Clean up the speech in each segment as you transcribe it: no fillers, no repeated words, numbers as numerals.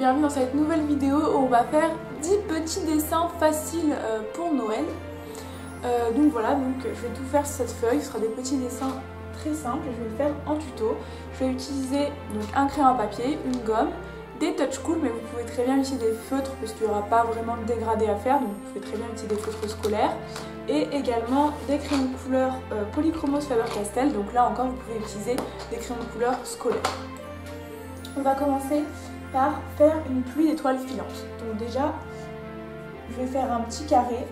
bienvenue dans cette nouvelle vidéo où on va faire 10 petits dessins faciles pour Noël. Donc voilà, je vais tout faire sur cette feuille, ce sera des petits dessins très simples et je vais le faire en tuto. Je vais utiliser donc un crayon à papier, une gomme, des touch cool, mais vous pouvez très bien utiliser des feutres parce qu'il n'y aura pas vraiment de dégradé à faire, donc vous pouvez très bien utiliser des feutres scolaires. Et également des crayons de couleur Polychromos Faber-Castell, donc là encore vous pouvez utiliser des crayons de couleur scolaires. On va commencer par faire une pluie d'étoiles filantes. Donc déjà, je vais faire un petit carré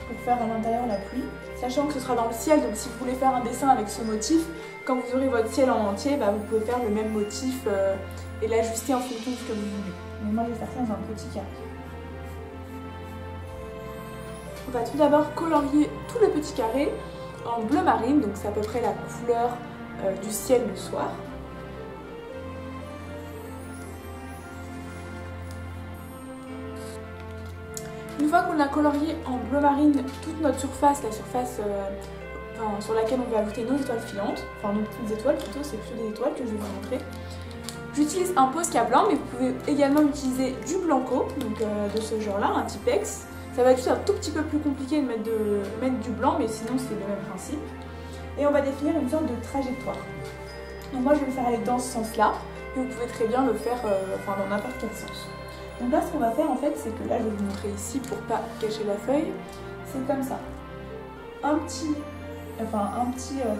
pour faire à l'intérieur la pluie, sachant que ce sera dans le ciel, donc si vous voulez faire un dessin avec ce motif, quand vous aurez votre ciel en entier, vous pouvez faire le même motif et l'ajuster en fonction de ce que vous voulez. Mais moi je vais faire ça dans un petit carré. On va tout d'abord colorier tout le petit carré en bleu marine, donc c'est à peu près la couleur du ciel le soir. Une fois qu'on a colorié en bleu marine toute notre surface, la surface sur laquelle on va ajouter nos étoiles filantes, enfin nos petites étoiles plutôt, c'est plutôt des étoiles que je vais vous montrer. J'utilise un Posca blanc, mais vous pouvez également utiliser du Blanco, donc de ce genre-là, un Tipex. Ça va être juste un tout petit peu plus compliqué de mettre du blanc, mais sinon c'est le même principe. Et on va définir une sorte de trajectoire. Donc moi je vais le faire aller dans ce sens-là, et vous pouvez très bien le faire dans n'importe quel sens. Donc là ce qu'on va faire en fait, c'est que là je vais vous montrer ici pour pas cacher la feuille, c'est comme ça. Un petit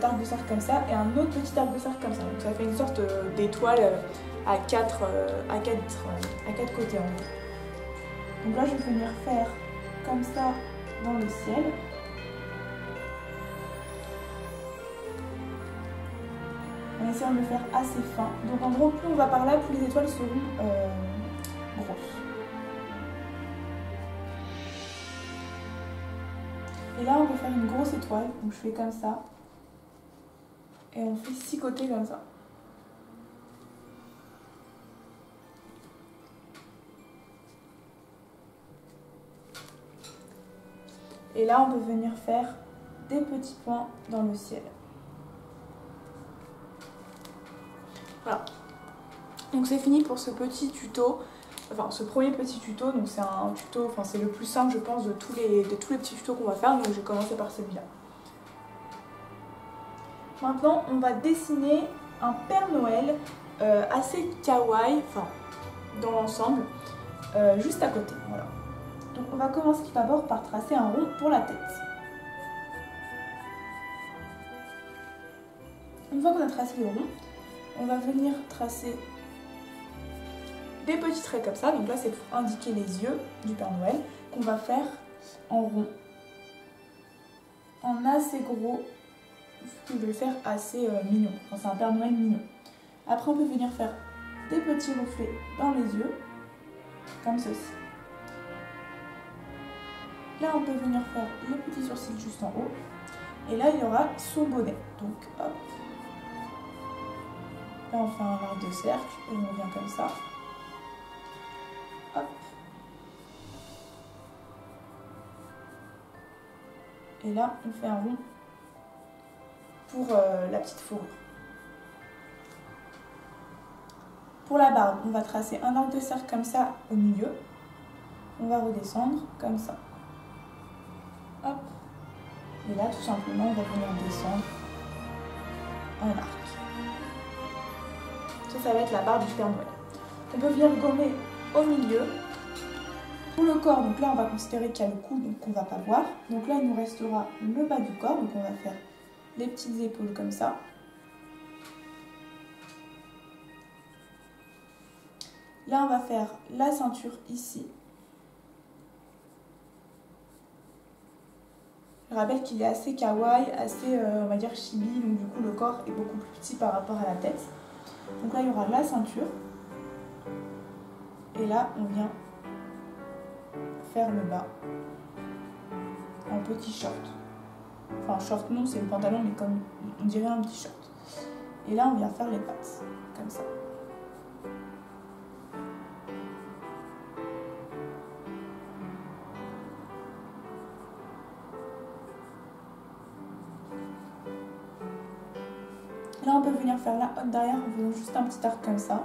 arc de cercle comme ça et un autre petit arc de cercle comme ça. Donc ça fait une sorte d'étoile à quatre côtés en gros. Donc là je vais venir faire comme ça dans le ciel. En essayant de le faire assez fin. Donc en gros plus on va par là, plus les étoiles seront grosses. Et là on va faire une grosse étoile, donc je fais comme ça. Et on fait 6 côtés comme ça. Et là on peut venir faire des petits points dans le ciel. Voilà. Donc c'est fini pour ce petit tuto. Enfin ce premier petit tuto, donc c'est un tuto, c'est le plus simple je pense de tous les petits tutos qu'on va faire, donc je vais commencer par celui-là. Maintenant on va dessiner un Père Noël assez kawaii, dans l'ensemble, juste à côté, voilà. Donc on va commencer d'abord par tracer un rond pour la tête. Une fois qu'on a tracé le rond, on va venir tracer des petits traits comme ça, donc là c'est pour indiquer les yeux du Père Noël, qu'on va faire en rond, en assez gros, je vais le faire assez mignon, c'est un Père Noël mignon. Après on peut venir faire des petits reflets dans les yeux, comme ceci. Là on peut venir faire le petit sourcil juste en haut, et là il y aura son bonnet, donc hop. Là on fait un arc de cercle, et on revient comme ça. Hop. Et là, on fait un rond pour la petite fourrure. Pour la barbe, on va tracer un arc de cercle comme ça au milieu. On va redescendre comme ça. Hop. Et là, tout simplement, on va venir descendre en arc. Ça va être la barbe du Père Noël. On peut venir gommer au milieu. Pour le corps, donc là on va considérer qu'il y a le cou, donc qu'on ne va pas voir. Donc là il nous restera le bas du corps, donc on va faire les petites épaules comme ça. Là on va faire la ceinture ici. Je rappelle qu'il est assez kawaii, assez on va dire chibi, donc du coup le corps est beaucoup plus petit par rapport à la tête. Donc là il y aura la ceinture. Et là on vient faire le bas en petit short. Enfin short non, c'est le pantalon, mais comme on dirait un petit short. Et là on vient faire les pattes, comme ça. Là on peut venir faire la hotte derrière en faisant juste un petit arc comme ça,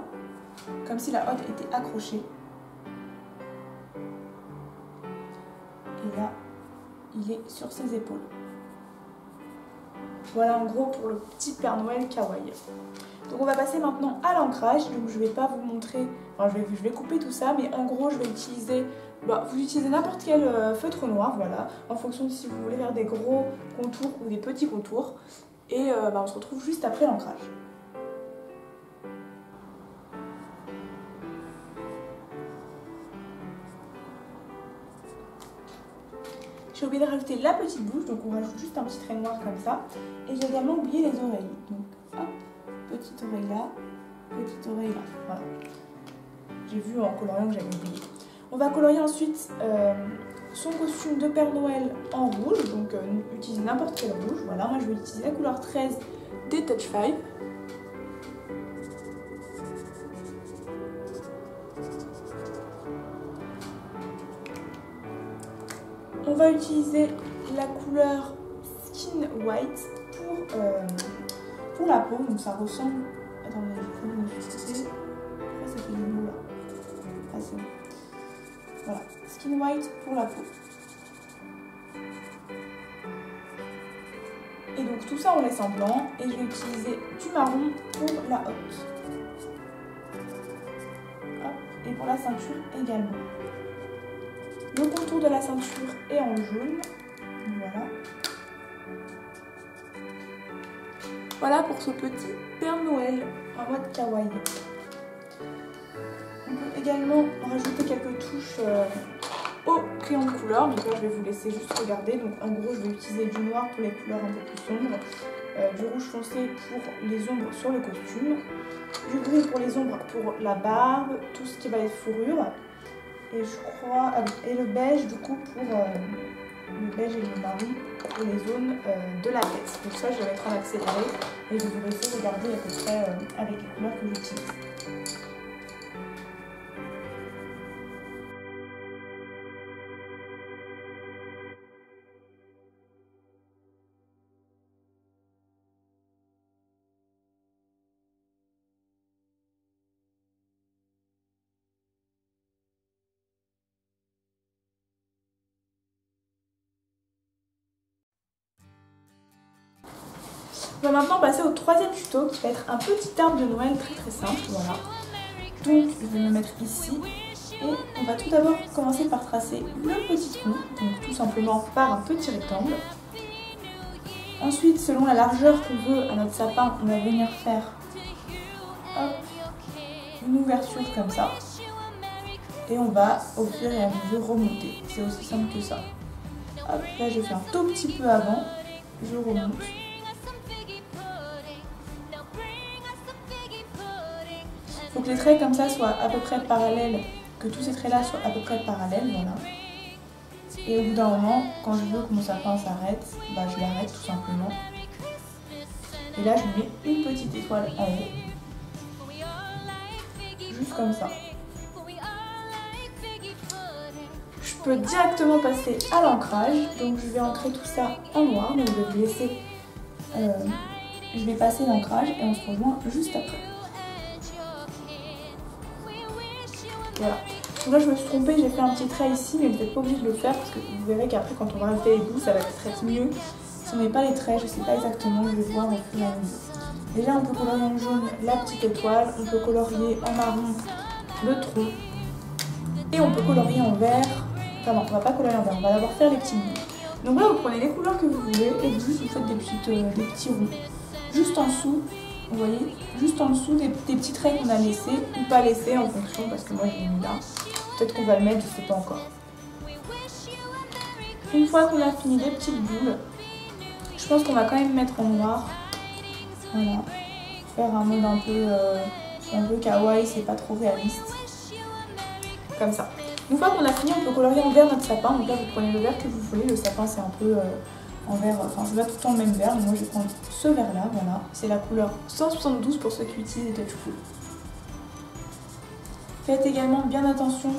comme si la hotte était accrochée. Et là, il est sur ses épaules. Voilà en gros pour le petit Père Noël kawaii. Donc on va passer maintenant à l'ancrage. Donc je vais pas vous montrer, enfin je vais couper tout ça, mais en gros je vais utiliser, vous utilisez n'importe quel feutre noir, voilà, en fonction de si vous voulez faire des gros contours ou des petits contours. Et on se retrouve juste après l'ancrage. J'ai oublié de rajouter la petite bouche, donc on rajoute juste un petit trait noir comme ça. Et j'ai également oublié les oreilles. Donc hop, petite oreille là, petite oreille là. Voilà. J'ai vu en coloriant que j'avais oublié. On va colorier ensuite son costume de Père Noël en rouge. Donc utilisez n'importe quel rouge. Voilà, moi je vais utiliser la couleur 13 des Touch 5. On va utiliser la couleur Skin White pour la peau, donc ça ressemble... Attendez, je vais vous montrer. Pourquoi ça fait des mots là? Ah c'est bon. Voilà, Skin White pour la peau. Et donc tout ça on laisse en blanc et je vais utiliser du marron pour la hotte. Hop, et pour la ceinture également. Le contour de la ceinture est en jaune. Voilà. Voilà pour ce petit Père Noël en mode kawaii. On peut également rajouter quelques touches au crayon de couleur. Donc là je vais vous laisser juste regarder. Donc en gros je vais utiliser du noir pour les couleurs un peu plus sombres, du rouge foncé pour les ombres sur le costume, du gris pour les ombres pour la barbe, tout ce qui va être fourrure. Et je crois, et le beige du coup pour le beige et le marron pour les zones de la tête. Donc ça je vais mettre en accéléré et je vais vous laisser regarder à peu près avec les couleurs que j'utilise. On va maintenant passer au troisième tuto qui va être un petit arbre de Noël très simple, voilà. Donc je vais me mettre ici et on va tout d'abord commencer par tracer le petit trou, donc tout simplement par un petit rectangle. Ensuite, selon la largeur qu'on veut à notre sapin, on va venir faire hop, une ouverture comme ça. Et on va au fur et à mesure remonter, c'est aussi simple que ça. Hop, là je fais un tout petit peu avant, je remonte. Il faut que les traits comme ça soient à peu près parallèles, que tous ces traits là soient à peu près parallèles, voilà. Et au bout d'un moment, quand je veux que mon sapin s'arrête, je l'arrête tout simplement. Et là je mets une petite étoile en haut. Juste comme ça. Je peux directement passer à l'ancrage, donc je vais ancrer tout ça en noir, donc je vais vous laisser, je vais passer l'ancrage et on se rejoint juste après. Voilà. Donc là je me suis trompée, j'ai fait un petit trait ici, mais vous n'êtes pas obligé de le faire parce que vous verrez qu'après quand on va rajouter les bouts, ça va être mieux. Si on met pas les traits, je ne sais pas exactement, je vais voir au fur et à mesure. Déjà on peut colorier en jaune la petite étoile, on peut colorier en marron le tronc et on peut colorier en vert. Enfin non, on va pas colorier en vert, on va d'abord faire les petits bouts. Donc là vous prenez les couleurs que vous voulez et juste vous faites des petits ronds. Juste en dessous, vous voyez, juste en dessous des petits traits qu'on a laissés ou pas laissés en fonction, parce que moi je l'ai mis là. Peut-être qu'on va le mettre, je sais pas encore. Une fois qu'on a fini les petites boules, je pense qu'on va quand même mettre en noir. Voilà. Faire un mode un peu kawaii, c'est pas trop réaliste. Comme ça. Une fois qu'on a fini, on peut colorier en vert notre sapin. Donc là, vous prenez le vert que vous voulez. Le sapin, c'est un peu en vert, enfin, c'est pas tout le temps le même vert. Mais moi, je vais prendre ce vert-là, voilà. C'est la couleur 172 pour ceux qui utilisent les touch cool. Faites également bien attention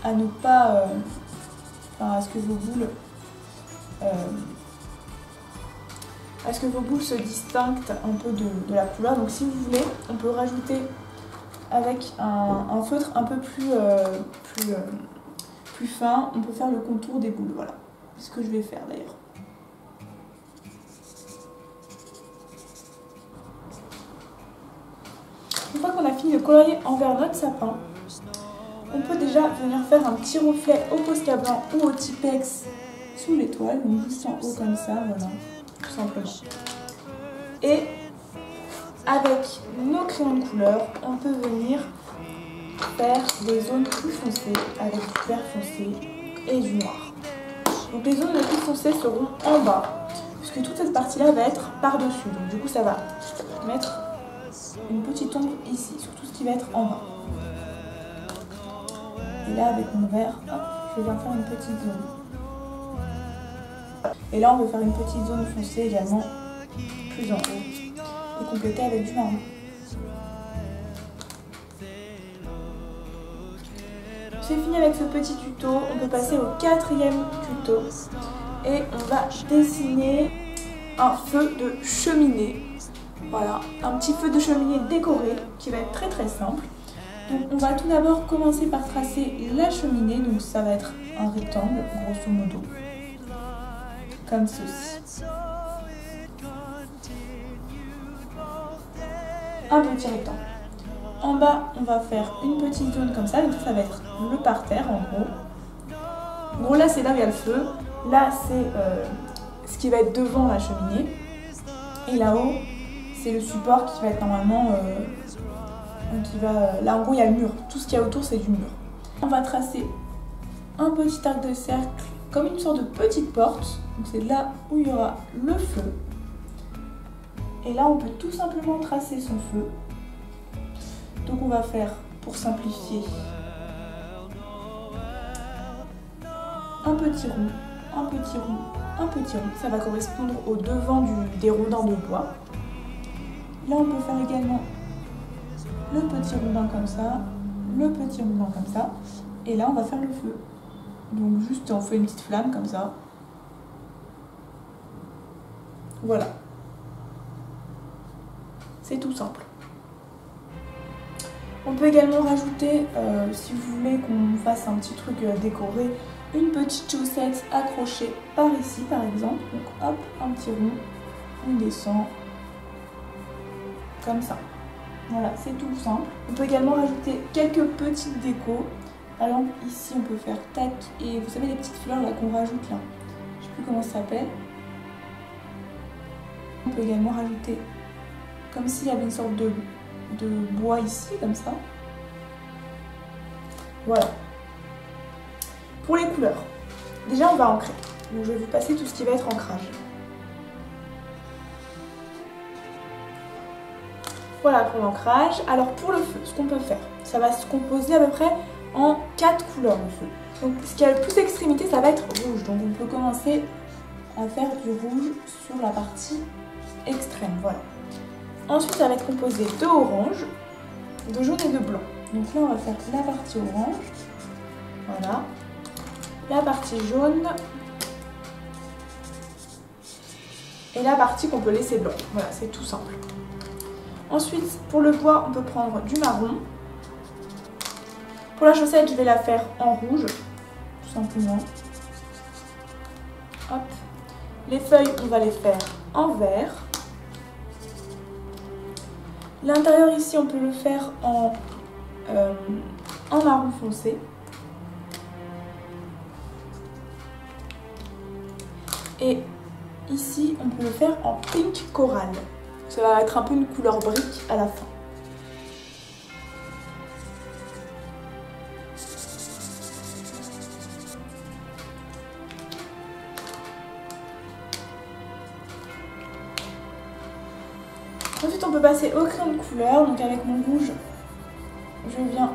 à ne pas... à ce que vos boules se distinguent un peu de la couleur. Donc si vous voulez, on peut rajouter avec un feutre un peu plus fin, on peut faire le contour des boules. Voilà, c'est ce que je vais faire d'ailleurs. Une fois qu'on a fini de colorier envers notre sapin, on peut déjà venir faire un petit reflet au Posca blanc ou au Tipex sous l'étoile, donc juste en haut comme ça, voilà, tout simplement. Et avec nos crayons de couleur, on peut venir faire des zones plus foncées avec du vert foncé et du noir. Donc les zones les plus foncées seront en bas, puisque toute cette partie-là va être par-dessus. Donc du coup, ça va mettre une petite ombre ici, sur tout ce qui va être en bas. Et là, avec mon vert, hop, je viens faire une petite zone. Et là, on va faire une petite zone foncée également, plus en haut, et compléter avec du marron. C'est fini avec ce petit tuto, on peut passer au 4e tuto. Et on va dessiner un feu de cheminée. Voilà, un petit feu de cheminée décoré qui va être très très simple. Donc on va tout d'abord commencer par tracer la cheminée, donc ça va être un rectangle grosso modo, comme ceci. Un petit rectangle. En bas on va faire une petite zone comme ça, donc ça va être le parterre en gros. En gros là c'est là où il y a le feu, là c'est ce qui va être devant la cheminée, et là-haut c'est le support qui va être normalement... là en gros il y a le mur, tout ce qu'il y a autour c'est du mur. On va tracer un petit arc de cercle comme une sorte de petite porte, donc c'est là où il y aura le feu. Et là on peut tout simplement tracer son feu. Donc on va faire, pour simplifier, un petit rond, un petit rond, un petit rond. Ça va correspondre au devant des rondins de bois. Là on peut faire également le petit rondin comme ça, le petit rondin comme ça, et là on va faire le feu. Donc juste on fait une petite flamme comme ça. Voilà. C'est tout simple. On peut également rajouter, si vous voulez qu'on fasse un petit truc décoré, une petite chaussette accrochée par ici par exemple. Donc hop, un petit rond, on descend comme ça. Voilà, c'est tout simple. On peut également rajouter quelques petites décos. Par exemple, ici, on peut faire tac. Et vous savez, les petites fleurs là qu'on rajoute là. Je sais plus comment ça s'appelle. On peut également rajouter comme s'il y avait une sorte de bois ici, comme ça. Voilà. Pour les couleurs, déjà, on va ancrer. Donc, je vais vous passer tout ce qui va être ancrage. Voilà pour l'ancrage. Alors pour le feu, ce qu'on peut faire, ça va se composer à peu près en 4 couleurs le feu. Donc ce qui a le plus d'extrémité, ça va être rouge. Donc on peut commencer à faire du rouge sur la partie extrême. Voilà. Ensuite, ça va être composé de orange, de jaune et de blanc. Donc là, on va faire la partie orange. Voilà. La partie jaune. Et la partie qu'on peut laisser blanc. Voilà, c'est tout simple. Ensuite, pour le bois, on peut prendre du marron. Pour la chaussette, je vais la faire en rouge, tout simplement. Hop. Les feuilles, on va les faire en vert. L'intérieur ici, on peut le faire en marron foncé. Et ici, on peut le faire en pink coral. Ça va être un peu une couleur brique à la fin. Ensuite, on peut passer au crayon de couleur. Donc avec mon rouge, je viens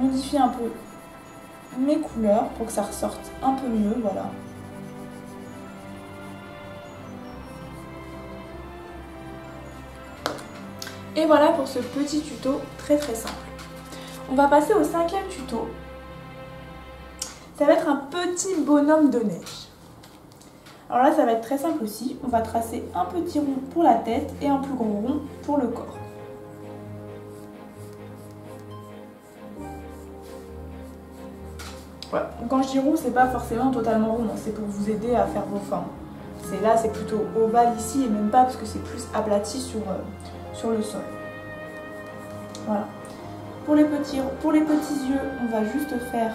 modifier un peu mes couleurs pour que ça ressorte un peu mieux. Voilà. Et voilà pour ce petit tuto très très simple. On va passer au 5e tuto. Ça va être un petit bonhomme de neige. Alors là, ça va être très simple aussi. On va tracer un petit rond pour la tête et un plus gros rond pour le corps. Voilà. Donc quand je dis rond, c'est pas forcément totalement rond, c'est pour vous aider à faire vos formes. Là, c'est plutôt ovale ici et même pas parce que c'est plus aplati sur le sol. Voilà. Pour les petits yeux, on va juste faire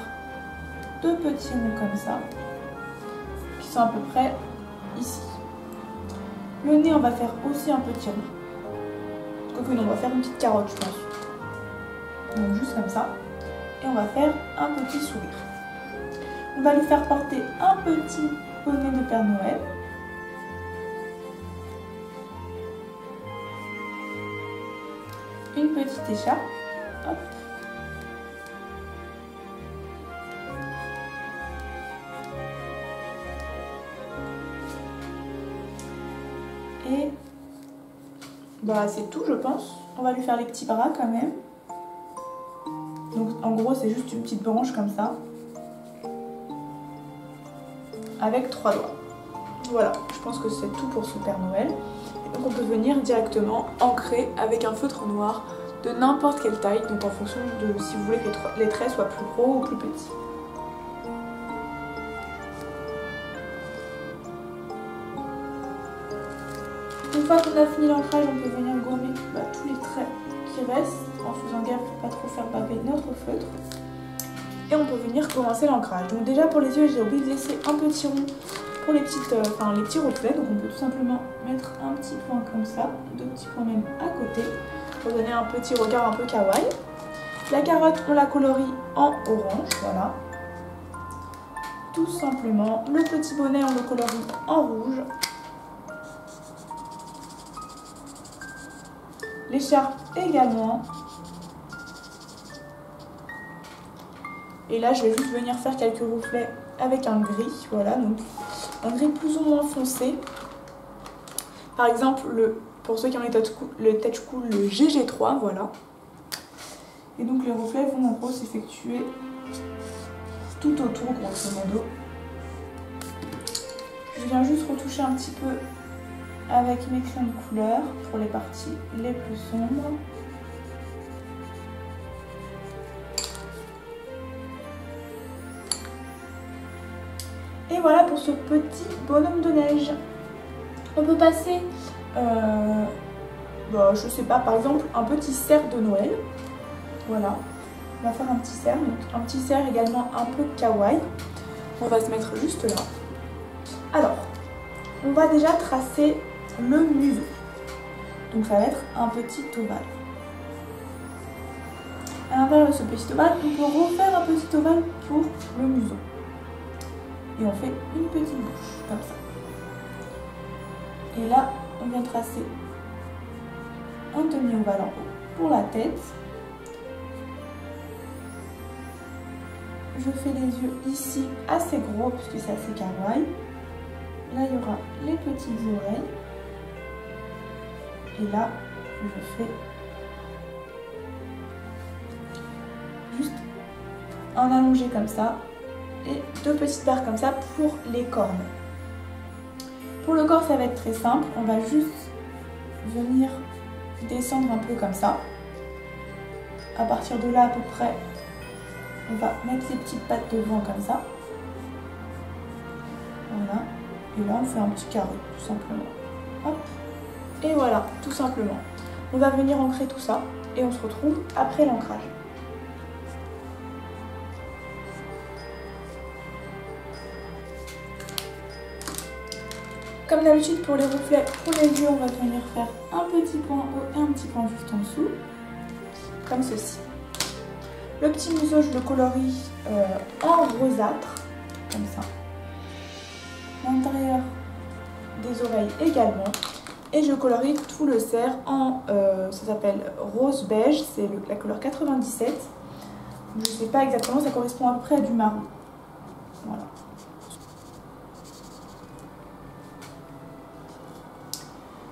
2 petits ronds comme ça, qui sont à peu près ici. Le nez, on va faire aussi un petit rond. Quoique non, on va faire une petite carotte, je pense. Donc juste comme ça. Et on va faire un petit sourire. On va lui faire porter un petit bonnet de Père Noël. Une petite écharpe. Hop. Et bah, c'est tout, je pense. On va lui faire les petits bras quand même. Donc en gros, c'est juste une petite branche comme ça. Avec 3 doigts. Voilà, je pense que c'est tout pour ce Père Noël. Et donc on peut venir directement ancrer avec un feutre noir de n'importe quelle taille, donc en fonction de si vous voulez que les traits soient plus gros ou plus petits. Une fois qu'on a fini l'ancrage, on peut venir gommer tous les traits qui restent en faisant gaffe de ne pas trop faire baver notre feutre. Et on peut venir commencer l'ancrage. Donc déjà pour les yeux, j'ai oublié de laisser un petit rond pour les petits reflets. Donc on peut tout simplement mettre un petit point comme ça, 2 petits points même à côté, pour donner un petit regard un peu kawaii. La carotte, on la colorie en orange, voilà. Tout simplement. Le petit bonnet, on le colorie en rouge. L'écharpe également. Et là, je vais juste venir faire quelques reflets avec un gris, voilà, donc un gris plus ou moins foncé. Par exemple, pour ceux qui ont les touch cool, le GG3, voilà. Et donc les reflets vont en gros s'effectuer tout autour, grosso modo. Je viens juste retoucher un petit peu avec mes crayons de couleur pour les parties les plus sombres. Et voilà pour ce petit bonhomme de neige. On peut passer, je sais pas, par exemple un petit cerf de Noël. Voilà, on va faire un petit cerf, donc un petit cerf également un peu kawaii. On va se mettre juste là. Alors, on va déjà tracer le museau. Donc ça va être un petit ovale. À l'intérieur de ce petit ovale, on peut refaire un petit ovale pour le museau. Et on fait une petite bouche, comme ça. Et là, on vient tracer un demi-ovale en haut pour la tête. Je fais les yeux ici assez gros, puisque c'est assez kawaii. Là, il y aura les petites oreilles. Et là, je fais juste un allongé comme ça. Et 2 petites barres comme ça pour les cornes. Pour le corps, ça va être très simple. On va juste venir descendre un peu comme ça. À partir de là, à peu près, on va mettre les petites pattes devant comme ça. Voilà. Et là, on fait un petit carré, tout simplement. Hop. Et voilà, tout simplement. On va venir ancrer tout ça et on se retrouve après l'ancrage. Comme d'habitude pour les reflets, pour les yeux, on va venir faire un petit point en haut et un petit point juste en dessous, comme ceci. Le petit museau, je le colorie en rosâtre, comme ça. L'intérieur des oreilles également. Et je colorie tout le cerf en, ça s'appelle rose beige, c'est la couleur 97. Je ne sais pas exactement, ça correspond à peu près à du marron. Voilà.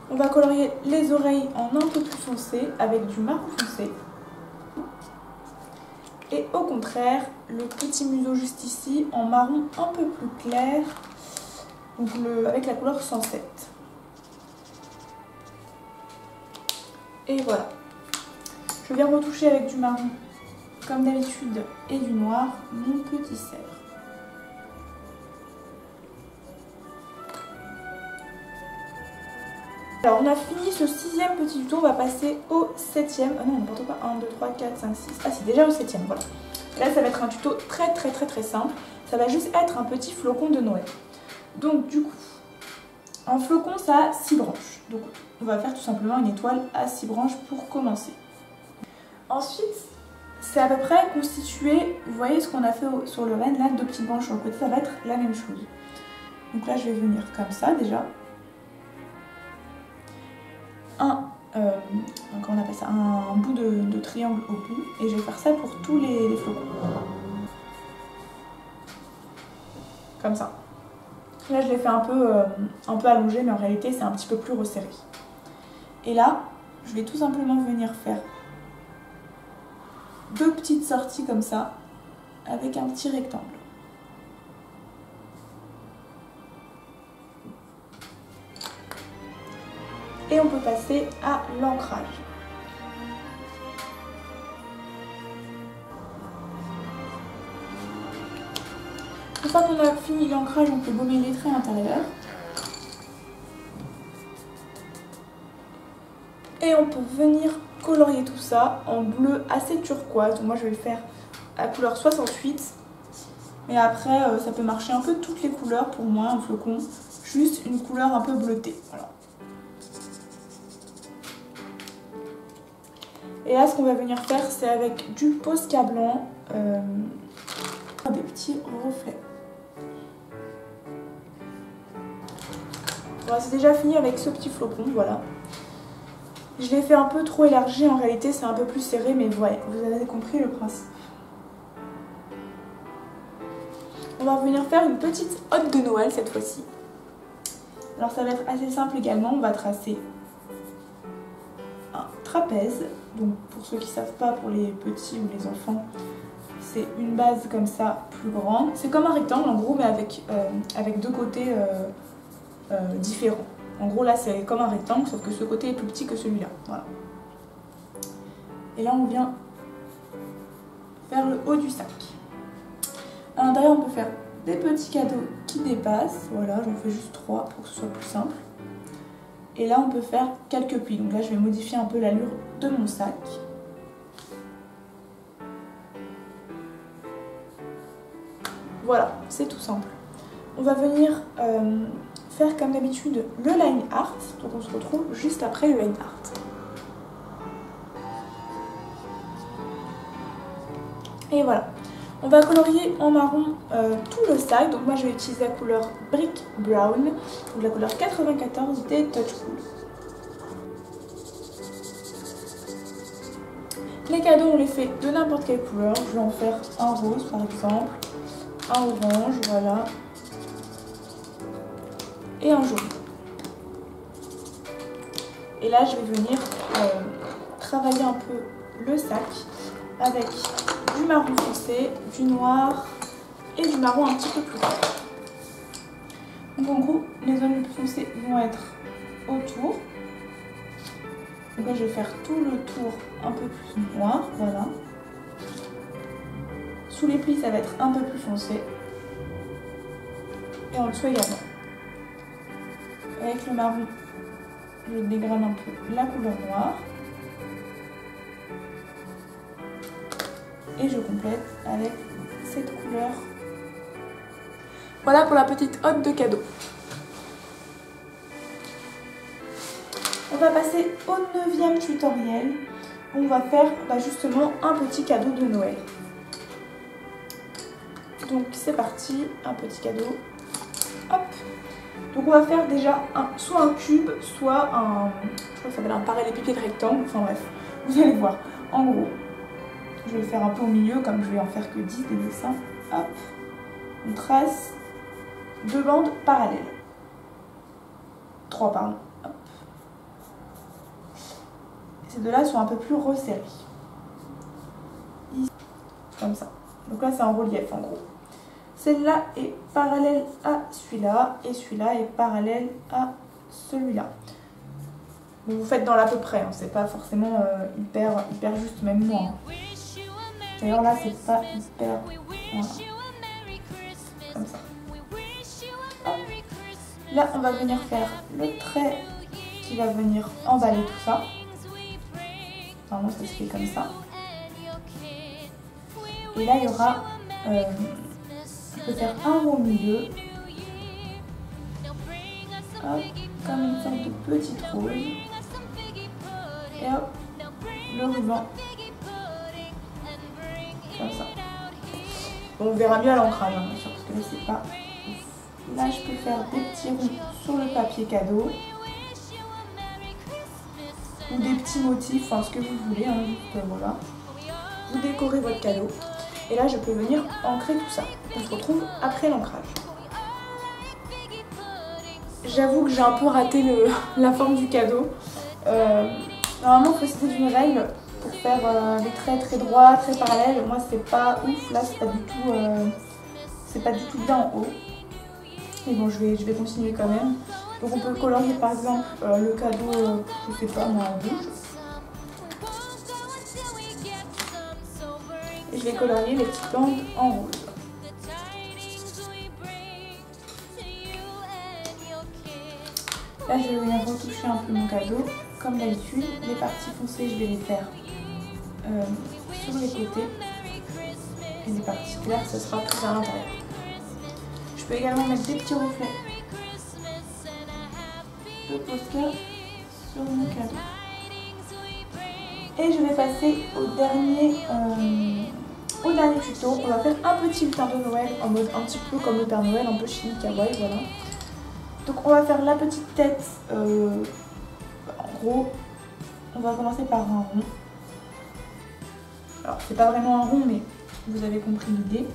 On va colorier les oreilles en un peu plus foncé avec du marron foncé. Et au contraire, le petit museau juste ici en marron un peu plus clair, donc avec la couleur 107. Et voilà. Je viens retoucher avec du marron, comme d'habitude, et du noir, mon petit cerf. Alors on a fini ce 6e petit tuto, on va passer au 7e. Ah non, n'importe quoi, 1, 2, 3, 4, 5, 6. Ah si, déjà au 7e, voilà. Là ça va être un tuto très simple. Ça va juste être un petit flocon de Noël. Donc du coup, un flocon ça a 6 branches. Donc on va faire tout simplement une étoile à 6 branches pour commencer. Ensuite, c'est à peu près constitué, vous voyez ce qu'on a fait sur le renne, là, 2 petites branches sur le côté, ça va être la même chose. Donc là je vais venir comme ça déjà. Comment on appelle ça, un bout de triangle au bout, et je vais faire ça pour tous les flocons. Comme ça. Là je l'ai fait un peu allongé, mais en réalité c'est un petit peu plus resserré. Et là, je vais tout simplement venir faire 2 petites sorties comme ça, avec un petit rectangle. Et on peut passer à l'ancrage. Une fois qu'on a fini l'ancrage, on peut gommer les traits intérieurs. Et on peut venir colorier tout ça en bleu assez turquoise. Donc moi je vais le faire à couleur 68. Mais après ça peut marcher un peu toutes les couleurs pour moi, un flocon. Juste une couleur un peu bleutée. Voilà. Et là ce qu'on va venir faire c'est avec du Posca blanc, des petits reflets. Voilà, c'est déjà fini avec ce petit flocon, voilà. Je l'ai fait un peu trop élargi, en réalité c'est un peu plus serré, mais ouais, vous avez compris le principe. On va venir faire une petite hotte de Noël cette fois-ci. Alors ça va être assez simple également, on va tracer un trapèze. Donc pour ceux qui ne savent pas, pour les petits ou les enfants, c'est une base comme ça, plus grande. C'est comme un rectangle en gros, mais avec 2 côtés différents. En gros là c'est comme un rectangle, sauf que ce côté est plus petit que celui-là. Voilà. Et là on vient faire le haut du sac. À l'intérieur on peut faire des petits cadeaux qui dépassent. Voilà, j'en fais juste 3 pour que ce soit plus simple. Et là on peut faire quelques plis. Donc là je vais modifier un peu l'allure de mon sac. Voilà, c'est tout simple. On va venir faire comme d'habitude le line art. Donc on se retrouve juste après le line art. Et voilà. On va colorier en marron tout le sac. Donc moi je vais utiliser la couleur Brick Brown, donc la couleur 94 des Touch Cool. Les cadeaux on les fait de n'importe quelle couleur. Je vais en faire un rose par exemple, un orange, voilà, et un jaune. Et là je vais venir travailler un peu le sac avec du marron foncé, du noir et du marron un petit peu plus clair. Donc en gros, les zones les plus foncées vont être autour. Donc là, je vais faire tout le tour un peu plus noir, voilà. Sous les plis, ça va être un peu plus foncé. Et en dessous également. Avec le marron, je dégrade un peu la couleur noire. Et je complète avec cette couleur. Voilà pour la petite hotte de cadeau. On va passer au 9e tutoriel. On va faire justement un petit cadeau de Noël. Donc c'est parti, un petit cadeau. Hop. Donc on va faire déjà soit un cube, soit un, je crois que ça s'appelle un parallélépipède rectangle. Enfin bref, vous allez voir. En gros, je vais le faire un peu au milieu, comme je vais en faire que 10 des dessins. Hop. On trace 2 bandes parallèles. 3 pardon. Hop. Et ces deux-là sont un peu plus resserrés. Ici, comme ça. Donc là c'est en relief en gros. Celle-là est parallèle à celui-là et celui-là est parallèle à celui-là. Vous faites dans l'à peu près, hein. C'est pas forcément hyper juste, même moi. Hein. D'ailleurs là c'est pas hyper... Voilà. Comme ça. Hop. Là on va venir faire le trait qui va venir emballer tout ça. Normalement ça se fait comme ça. Et là il y aura, je peux faire un rond au milieu. Hop, comme une sorte de petite rose. Et hop, le ruban. Comme ça. Bon, on verra mieux à l'ancrage, hein, bien sûr, parce que là c'est pas ouf. Là je peux faire des petits ronds sur le papier cadeau. Ou des petits motifs, enfin ce que vous voulez, hein, juste, voilà. Vous décorez votre cadeau. Et là je peux venir ancrer tout ça. On se retrouve après l'ancrage. J'avoue que j'ai un peu raté la forme du cadeau. Normalement il faut citer d'une règle pour faire des traits très droits, très parallèles. Moi c'est pas ouf, là c'est pas du tout bien en haut. Mais bon je vais continuer quand même. Donc on peut colorier par exemple le cadeau, je sais pas moi, en rouge. Et je vais colorier les petites bandes en rouge. Là je vais venir retoucher un peu mon cadeau. Comme d'habitude, les parties foncées je vais les faire sur les côtés. Et les parties claires ce sera plus à l'intérieur. Je peux également mettre des petits reflets de poster sur mon cadeau. Et je vais passer au dernier tuto. On va faire un petit lutin de Noël en mode un petit peu comme le Père Noël, un peu chic, kawaii, voilà. Donc on va faire la petite tête, en gros, on va commencer par un rond. Alors c'est pas vraiment un rond mais vous avez compris l'idée.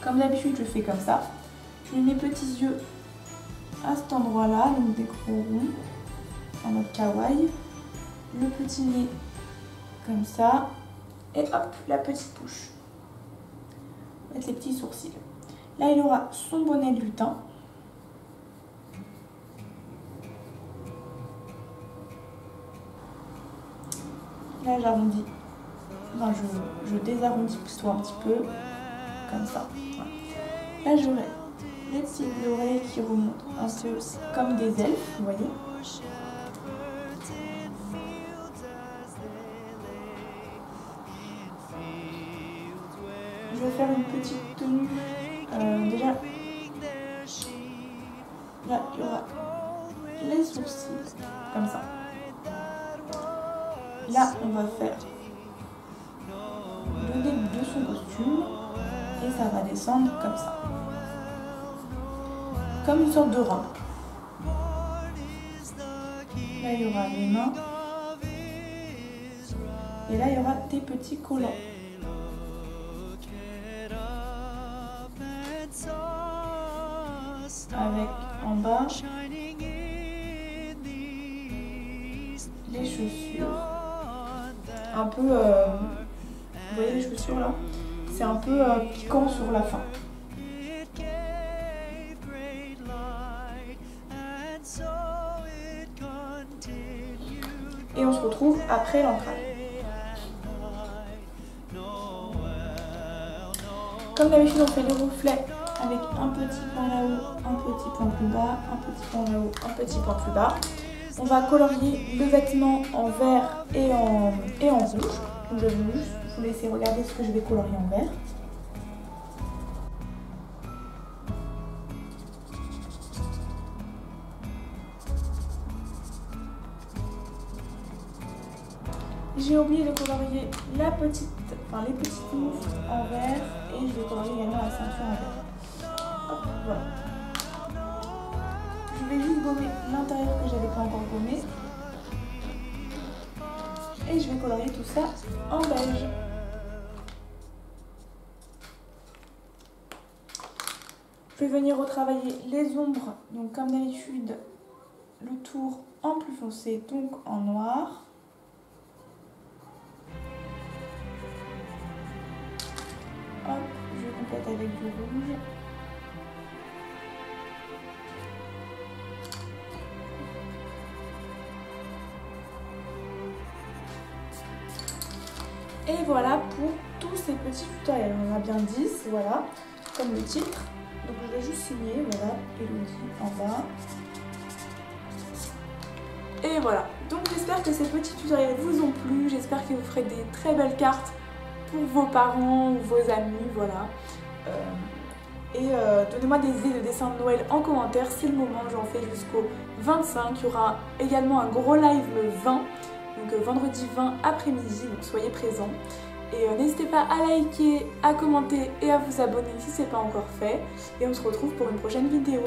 Comme d'habitude je fais comme ça. Je mets mes petits yeux à cet endroit là, donc des gros ronds, en mode kawaii. Le petit nez comme ça. Et hop, la petite bouche. On va mettre les petits sourcils. Là il aura son bonnet de lutin. Là j'arrondis, enfin je désarrondis plutôt un petit peu, comme ça. Voilà. Là j'aurai les petites oreilles qui remontent un peu comme des elfes, vous voyez. Je vais faire une petite tenue, déjà, là il y aura les sourcils, comme ça. Là, on va faire le début de son costume et ça va descendre comme ça. Comme une sorte de robe. Là, il y aura les mains. Et là, il y aura des petits collants. Avec en bas les chaussures. Un peu, vous voyez les chaussures là, c'est un peu piquant sur la fin. Et on se retrouve après l'ancrage. Comme d'habitude on fait les reflets avec un petit point là-haut, un petit point plus bas, un petit point là-haut, un petit point plus bas. On va colorier le vêtement en vert et en rouge. Donc je vais vous laisser regarder ce que je vais colorier en vert. J'ai oublié de colorier les petites moufles en vert et je vais colorier également la ceinture en vert. Hop, voilà. Je vais juste gommer l'intérieur que j'avais pas encore gommé. Et je vais colorier tout ça en beige. Je vais venir retravailler les ombres. Donc comme d'habitude, le tour en plus foncé, donc en noir. Hop, je complète avec du rouge. Et voilà pour tous ces petits tutoriels. On en a bien 10, voilà, comme le titre. Donc je vais juste signer, voilà, Elodie en bas. Et voilà, donc j'espère que ces petits tutoriels vous ont plu, j'espère que vous ferez des très belles cartes pour vos parents ou vos amis, voilà. Donnez-moi des idées de dessins de Noël en commentaire, c'est le moment, j'en fais jusqu'au 25. Il y aura également un gros live le 20, donc vendredi 20 après-midi, donc soyez présents. Et n'hésitez pas à liker, à commenter et à vous abonner si ce n'est pas encore fait. Et on se retrouve pour une prochaine vidéo.